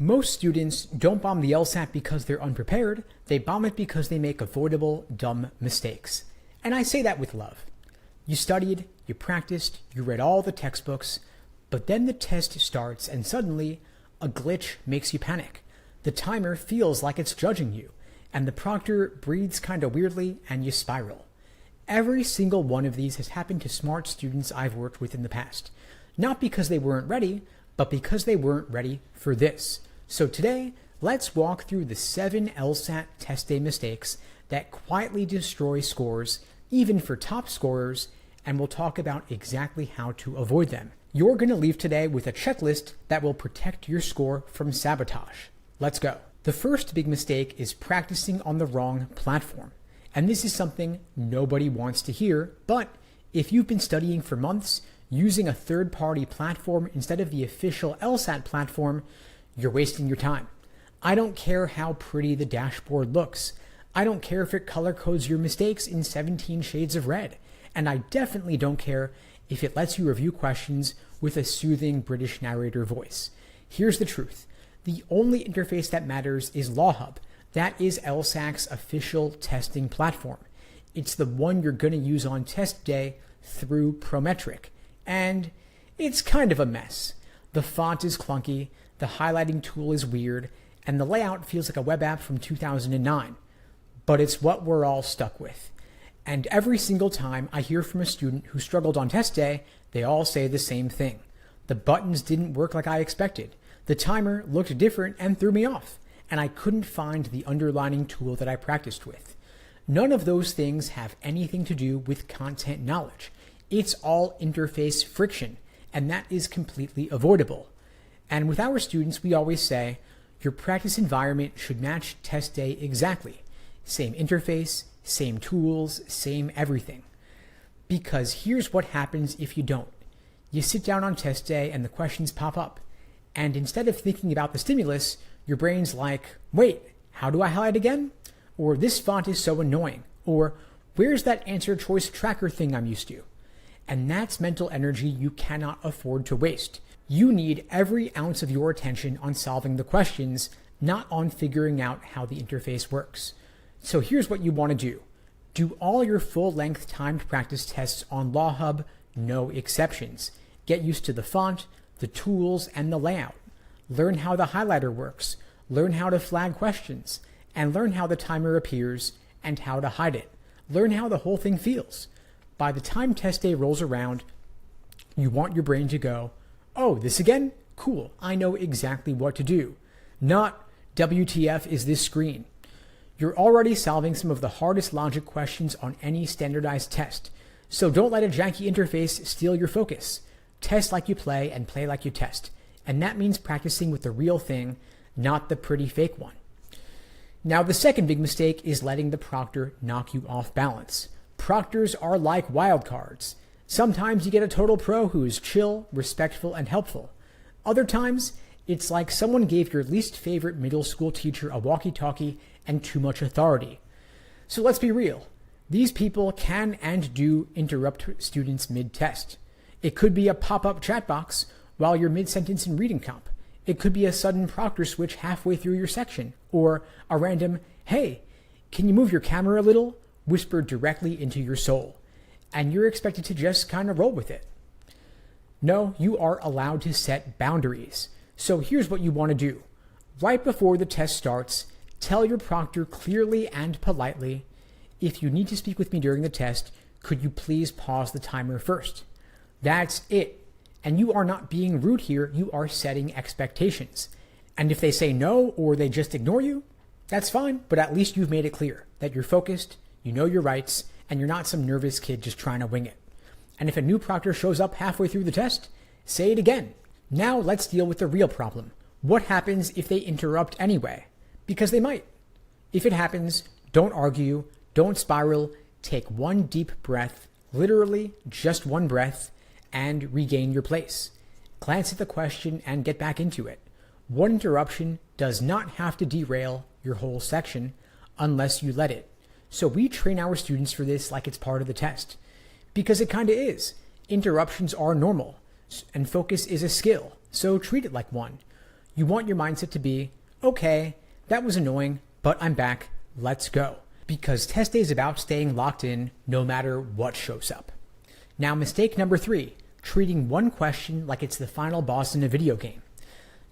Most students don't bomb the LSAT because they're unprepared, they bomb it because they make avoidable, dumb mistakes. And I say that with love. You studied, you practiced, you read all the textbooks, but then the test starts and suddenly a glitch makes you panic. The timer feels like it's judging you, and the proctor breathes kind of weirdly and you spiral. Every single one of these has happened to smart students I've worked with in the past. Not because they weren't ready, but because they weren't ready for this. So today, let's walk through the 7 LSAT test day mistakes that quietly destroy scores, even for top scorers, and we'll talk about exactly how to avoid them. You're going to leave today with a checklist that will protect your score from sabotage. Let's go. The first big mistake is practicing on the wrong platform. And this is something nobody wants to hear, but if you've been studying for months using a third-party platform instead of the official LSAT platform, you're wasting your time. I don't care how pretty the dashboard looks. I don't care if it color codes your mistakes in 17 shades of red. And I definitely don't care if it lets you review questions with a soothing British narrator voice. Here's the truth. The only interface that matters is LawHub. That is LSAC's official testing platform. It's the one you're going to use on test day through Prometric. And it's kind of a mess. The font is clunky, the highlighting tool is weird, and the layout feels like a web app from 2009. But it's what we're all stuck with. And every single time I hear from a student who struggled on test day, they all say the same thing. The buttons didn't work like I expected. The timer looked different and threw me off. And I couldn't find the underlining tool that I practiced with. None of those things have anything to do with content knowledge. It's all interface friction, and that is completely avoidable. And with our students, we always say, your practice environment should match test day exactly. Same interface, same tools, same everything. Because here's what happens if you don't. You sit down on test day and the questions pop up. And instead of thinking about the stimulus, your brain's like, wait, how do I highlight again? Or this font is so annoying. Or where's that answer choice tracker thing I'm used to? And that's mental energy you cannot afford to waste. You need every ounce of your attention on solving the questions, not on figuring out how the interface works. So here's what you want to do. Do all your full-length timed practice tests on LawHub, no exceptions. Get used to the font, the tools, and the layout. Learn how the highlighter works, learn how to flag questions, and learn how the timer appears and how to hide it. Learn how the whole thing feels. By the time test day rolls around, you want your brain to go, oh, this again? Cool, I know exactly what to do. Not, WTF is this screen? You're already solving some of the hardest logic questions on any standardized test, so don't let a janky interface steal your focus. Test like you play and play like you test. And that means practicing with the real thing, not the pretty fake one. Now, the second big mistake is letting the proctor knock you off balance. Proctors are like wildcards. Sometimes you get a total pro who is chill, respectful, and helpful. Other times, it's like someone gave your least favorite middle school teacher a walkie-talkie and too much authority. So let's be real. These people can and do interrupt students mid-test. It could be a pop-up chat box while you're mid-sentence in reading comp. It could be a sudden proctor switch halfway through your section, or a random, hey, can you move your camera a little, whispered directly into your soul. And you're expected to just kind of roll with it. No, you are allowed to set boundaries. So here's what you want to do. Right before the test starts, tell your proctor clearly and politely, if you need to speak with me during the test, could you please pause the timer first? That's it. And you are not being rude here, you are setting expectations. And if they say no or they just ignore you, that's fine, but at least you've made it clear that you're focused, you know your rights, and you're not some nervous kid just trying to wing it. And if a new proctor shows up halfway through the test, say it again. Now let's deal with the real problem. What happens if they interrupt anyway? Because they might. If it happens, don't argue, don't spiral, take one deep breath, literally just one breath, and regain your place. Glance at the question and get back into it. One interruption does not have to derail your whole section unless you let it. So we train our students for this like it's part of the test. Because it kind of is. Interruptions are normal, and focus is a skill, so treat it like one. You want your mindset to be, okay, that was annoying, but I'm back, let's go. Because test day is about staying locked in no matter what shows up. Now, mistake number 3, treating one question like it's the final boss in a video game.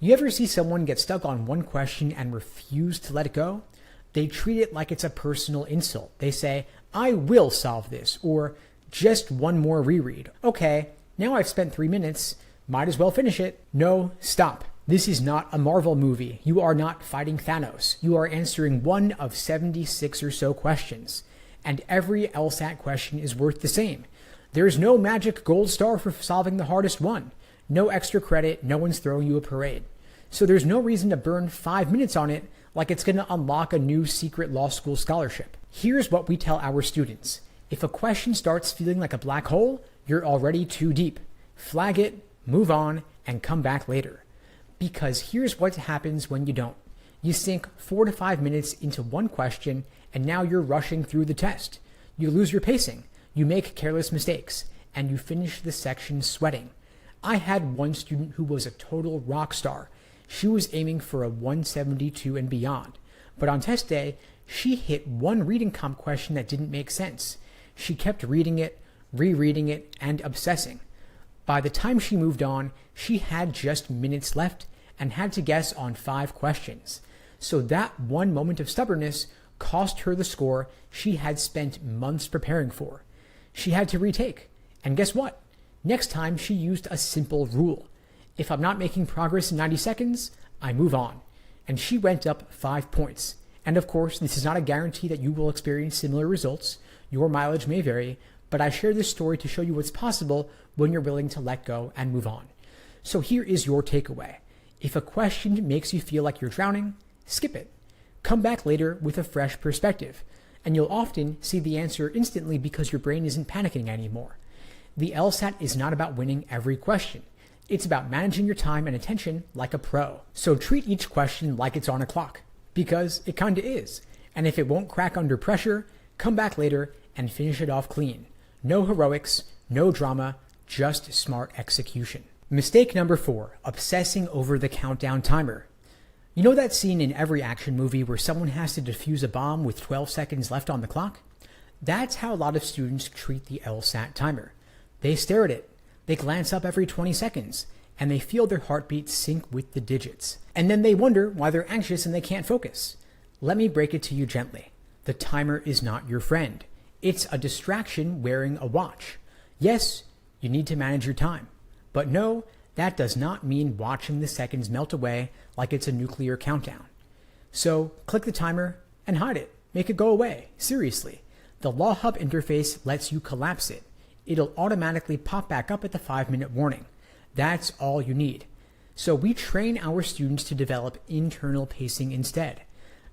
You ever see someone get stuck on one question and refuse to let it go? They treat it like it's a personal insult. They say, I will solve this, or just one more reread. Okay, now I've spent 3 minutes, might as well finish it. No, stop. This is not a Marvel movie. You are not fighting Thanos. You are answering one of 76 or so questions. And every LSAT question is worth the same. There is no magic gold star for solving the hardest one. No extra credit, no one's throwing you a parade. So there's no reason to burn 5 minutes on it like it's going to unlock a new secret law school scholarship. Here's what we tell our students. If a question starts feeling like a black hole, you're already too deep. Flag it, move on, and come back later. Because here's what happens when you don't. You sink 4 to 5 minutes into one question, and now you're rushing through the test. You lose your pacing, you make careless mistakes, and you finish the section sweating. I had one student who was a total rock star. She was aiming for a 172 and beyond. But on test day, she hit one reading comp question that didn't make sense. She kept reading it, rereading it, and obsessing. By the time she moved on, she had just minutes left and had to guess on 5 questions. So that one moment of stubbornness cost her the score she had spent months preparing for. She had to retake. And guess what? Next time she used a simple rule. If I'm not making progress in 90 seconds, I move on. And she went up 5 points. And of course, this is not a guarantee that you will experience similar results. Your mileage may vary, but I share this story to show you what's possible when you're willing to let go and move on. So here is your takeaway. If a question makes you feel like you're drowning, skip it. Come back later with a fresh perspective, and you'll often see the answer instantly because your brain isn't panicking anymore. The LSAT is not about winning every question. It's about managing your time and attention like a pro. So treat each question like it's on a clock, because it kinda is. And if it won't crack under pressure, come back later and finish it off clean. No heroics, no drama, just smart execution. Mistake number 4, obsessing over the countdown timer. You know that scene in every action movie where someone has to defuse a bomb with 12 seconds left on the clock? That's how a lot of students treat the LSAT timer. They stare at it, they glance up every 20 seconds, and they feel their heartbeat sync with the digits. And then they wonder why they're anxious and they can't focus. Let me break it to you gently. The timer is not your friend. It's a distraction wearing a watch. Yes, you need to manage your time. But no, that does not mean watching the seconds melt away like it's a nuclear countdown. So click the timer and hide it. Make it go away. Seriously. The Law Hub interface lets you collapse it. It'll automatically pop back up at the 5-minute warning. That's all you need. So we train our students to develop internal pacing instead.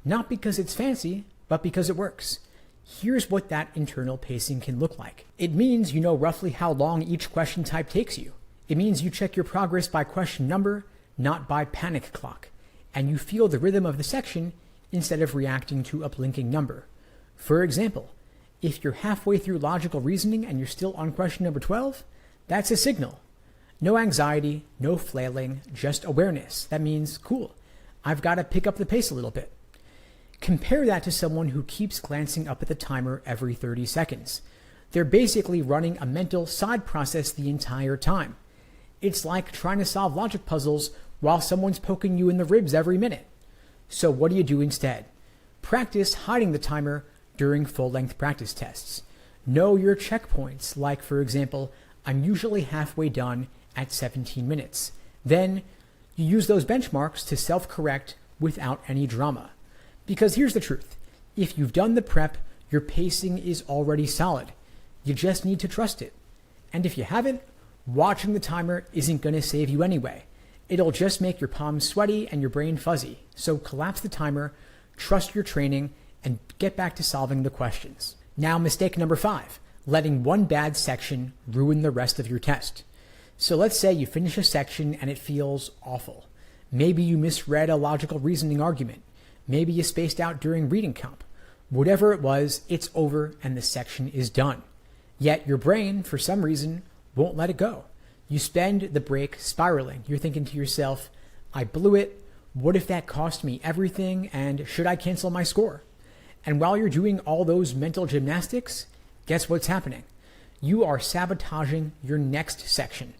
Not because it's fancy, but because it works. Here's what that internal pacing can look like. It means you know roughly how long each question type takes you. It means you check your progress by question number, not by panic clock. And you feel the rhythm of the section instead of reacting to a blinking number. For example, if you're halfway through logical reasoning and you're still on question number 12, that's a signal. No anxiety, no flailing, just awareness. That means, cool, I've got to pick up the pace a little bit. Compare that to someone who keeps glancing up at the timer every 30 seconds. They're basically running a mental side process the entire time. It's like trying to solve logic puzzles while someone's poking you in the ribs every minute. So what do you do instead? Practice hiding the timer during full-length practice tests. Know your checkpoints, like for example, I'm usually halfway done at 17 minutes. Then you use those benchmarks to self-correct without any drama. Because here's the truth. If you've done the prep, your pacing is already solid. You just need to trust it. And if you haven't, watching the timer isn't going to save you anyway. It'll just make your palms sweaty and your brain fuzzy. So collapse the timer, trust your training, and get back to solving the questions. Now, mistake number 5, letting one bad section ruin the rest of your test. So let's say you finish a section and it feels awful. Maybe you misread a logical reasoning argument. Maybe you spaced out during reading comp. Whatever it was, it's over and the section is done. Yet your brain, for some reason, won't let it go. You spend the break spiraling. You're thinking to yourself, I blew it. What if that cost me everything? And should I cancel my score? And while you're doing all those mental gymnastics, guess what's happening? You are sabotaging your next section.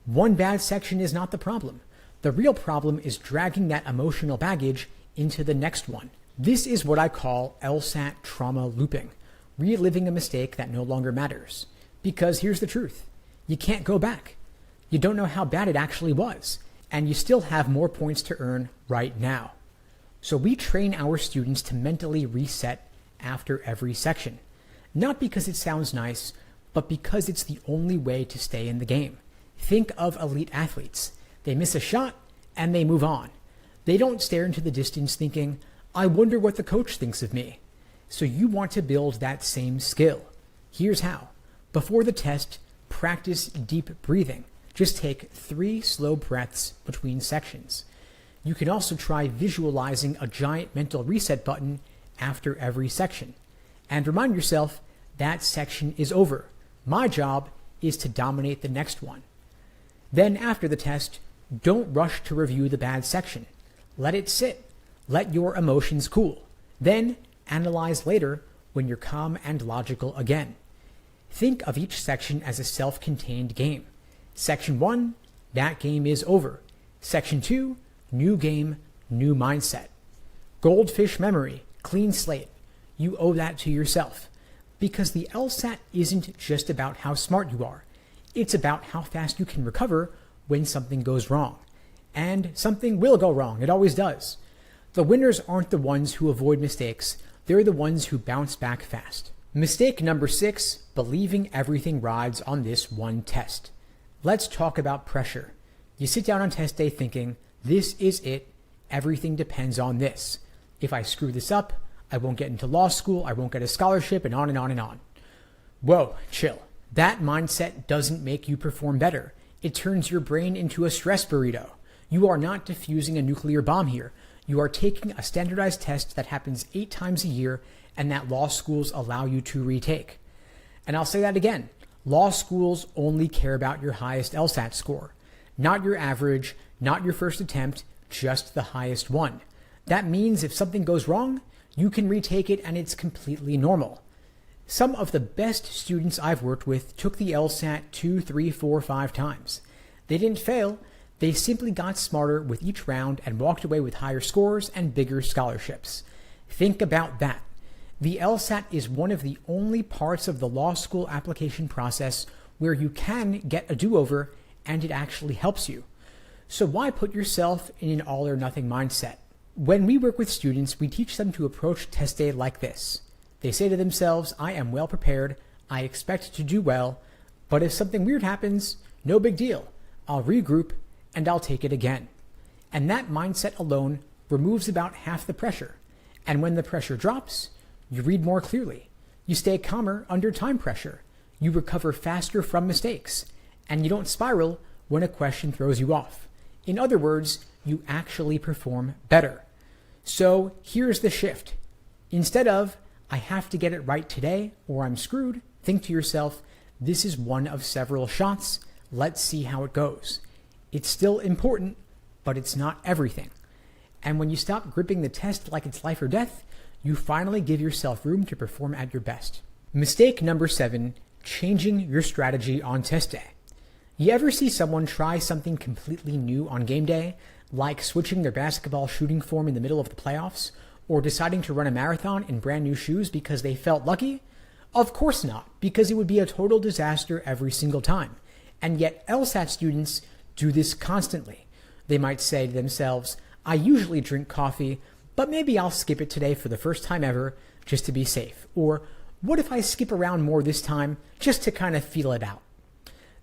One bad section is not the problem. The real problem is dragging that emotional baggage into the next one. This is what I call LSAT trauma looping, reliving a mistake that no longer matters. Because here's the truth. You can't go back. You don't know how bad it actually was, and you still have more points to earn right now. So we train our students to mentally reset after every section. Not because it sounds nice, but because it's the only way to stay in the game. Think of elite athletes. They miss a shot and they move on. They don't stare into the distance thinking, I wonder what the coach thinks of me. So you want to build that same skill. Here's how. Before the test, practice deep breathing. Just take 3 slow breaths between sections. You can also try visualizing a giant mental reset button after every section. And remind yourself that section is over. My job is to dominate the next one. Then after the test, don't rush to review the bad section. Let it sit. Let your emotions cool. Then analyze later when you're calm and logical again. Think of each section as a self-contained game. Section 1, that game is over. Section 2, new game, new mindset. Goldfish memory, clean slate. You owe that to yourself. Because the LSAT isn't just about how smart you are. It's about how fast you can recover when something goes wrong. And something will go wrong. It always does. The winners aren't the ones who avoid mistakes. They're the ones who bounce back fast. Mistake number 6, believing everything rides on this one test. Let's talk about pressure. You sit down on test day thinking, this is it. Everything depends on this. If I screw this up, I won't get into law school, I won't get a scholarship, and on and on and on. Whoa, chill. That mindset doesn't make you perform better. It turns your brain into a stress burrito. You are not diffusing a nuclear bomb here. You are taking a standardized test that happens 8 times a year and that law schools allow you to retake. And I'll say that again. Law schools only care about your highest LSAT score. Not your average, not your first attempt, just the highest one. That means if something goes wrong, you can retake it and it's completely normal. Some of the best students I've worked with took the LSAT 2, 3, 4, 5 times. They didn't fail. They simply got smarter with each round and walked away with higher scores and bigger scholarships. Think about that. The LSAT is one of the only parts of the law school application process where you can get a do-over and it actually helps you. So why put yourself in an all or nothing mindset? When we work with students, we teach them to approach test day like this. They say to themselves, I am well prepared, I expect to do well, but if something weird happens, no big deal. I'll regroup and I'll take it again. And that mindset alone removes about half the pressure. And when the pressure drops, you read more clearly. You stay calmer under time pressure. You recover faster from mistakes. And you don't spiral when a question throws you off. In other words, you actually perform better. So here's the shift. Instead of, I have to get it right today or I'm screwed, think to yourself, this is one of several shots. Let's see how it goes. It's still important, but it's not everything. And when you stop gripping the test like it's life or death, you finally give yourself room to perform at your best. Mistake number 7, changing your strategy on test day. You ever see someone try something completely new on game day, like switching their basketball shooting form in the middle of the playoffs, or deciding to run a marathon in brand new shoes because they felt lucky? Of course not, because it would be a total disaster every single time. And yet LSAT students do this constantly. They might say to themselves, I usually drink coffee, but maybe I'll skip it today for the first time ever just to be safe. Or what if I skip around more this time just to kind of feel it out?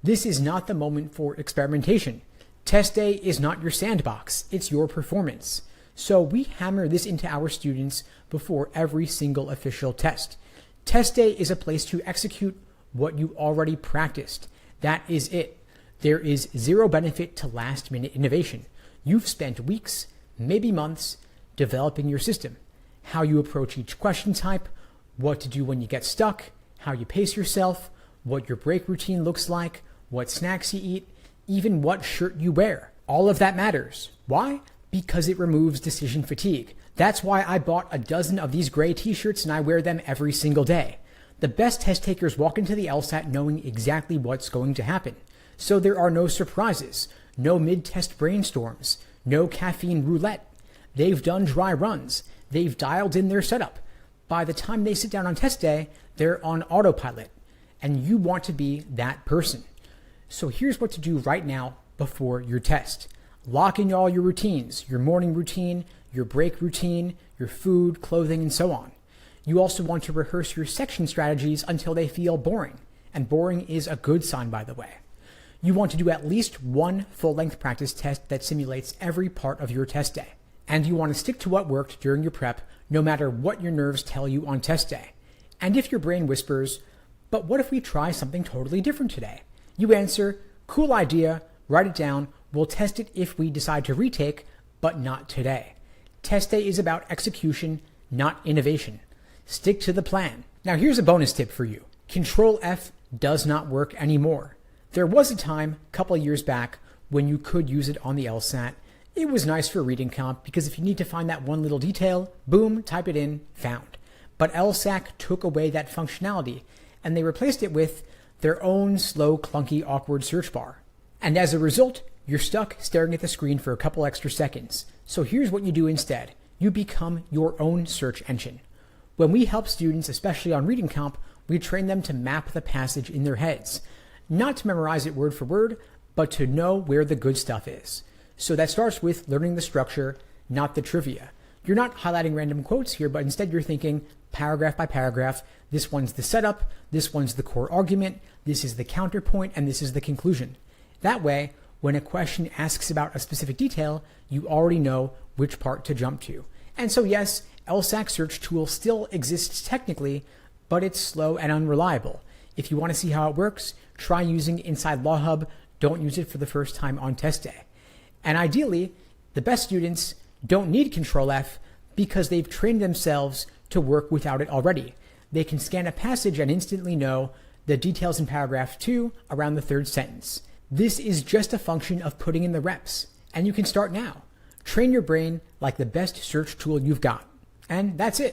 This is not the moment for experimentation. Test day is not your sandbox, it's your performance. So we hammer this into our students before every single official test. Test day is a place to execute what you already practiced. That is it. There is zero benefit to last-minute innovation. You've spent weeks, maybe months, developing your system, how you approach each question type, what to do when you get stuck, how you pace yourself, what your break routine looks like, what snacks you eat, even what shirt you wear. All of that matters. Why? Because it removes decision fatigue. That's why I bought a dozen of these gray t-shirts and I wear them every single day. The best test takers walk into the LSAT knowing exactly what's going to happen. So there are no surprises, no mid-test brainstorms, no caffeine roulette. They've done dry runs. They've dialed in their setup. By the time they sit down on test day, they're on autopilot. And you want to be that person. So here's what to do right now before your test. Lock in all your routines, your morning routine, your break routine, your food, clothing, and so on. You also want to rehearse your section strategies until they feel boring. And boring is a good sign, by the way. You want to do at least one full-length practice test that simulates every part of your test day. And you want to stick to what worked during your prep, no matter what your nerves tell you on test day. And if your brain whispers, but what if we try something totally different today? You answer, cool idea, write it down, we'll test it if we decide to retake, but not today. Test day is about execution, not innovation. Stick to the plan. Now here's a bonus tip for you. Control F does not work anymore. There was a time, a couple of years back, when you could use it on the LSAT. It was nice for reading comp because if you need to find that one little detail, boom, type it in, found. But LSAC took away that functionality and they replaced it with their own slow, clunky, awkward search bar. And as a result, you're stuck staring at the screen for a couple extra seconds. So here's what you do instead. You become your own search engine. When we help students, especially on reading comp, we train them to map the passage in their heads. Not to memorize it word for word, but to know where the good stuff is. So that starts with learning the structure, not the trivia. You're not highlighting random quotes here, but instead you're thinking paragraph by paragraph. This one's the setup, this one's the core argument, this is the counterpoint, and this is the conclusion. That way, when a question asks about a specific detail, you already know which part to jump to. And so yes, LSAC search tool still exists technically, but it's slow and unreliable. If you want to see how it works, try using Inside Law Hub. Don't use it for the first time on test day. And ideally, the best students don't need Control F because they've trained themselves to work without it already. They can scan a passage and instantly know the details in paragraph 2 around the third sentence. This is just a function of putting in the reps, and you can start now. Train your brain like the best search tool you've got. And that's it.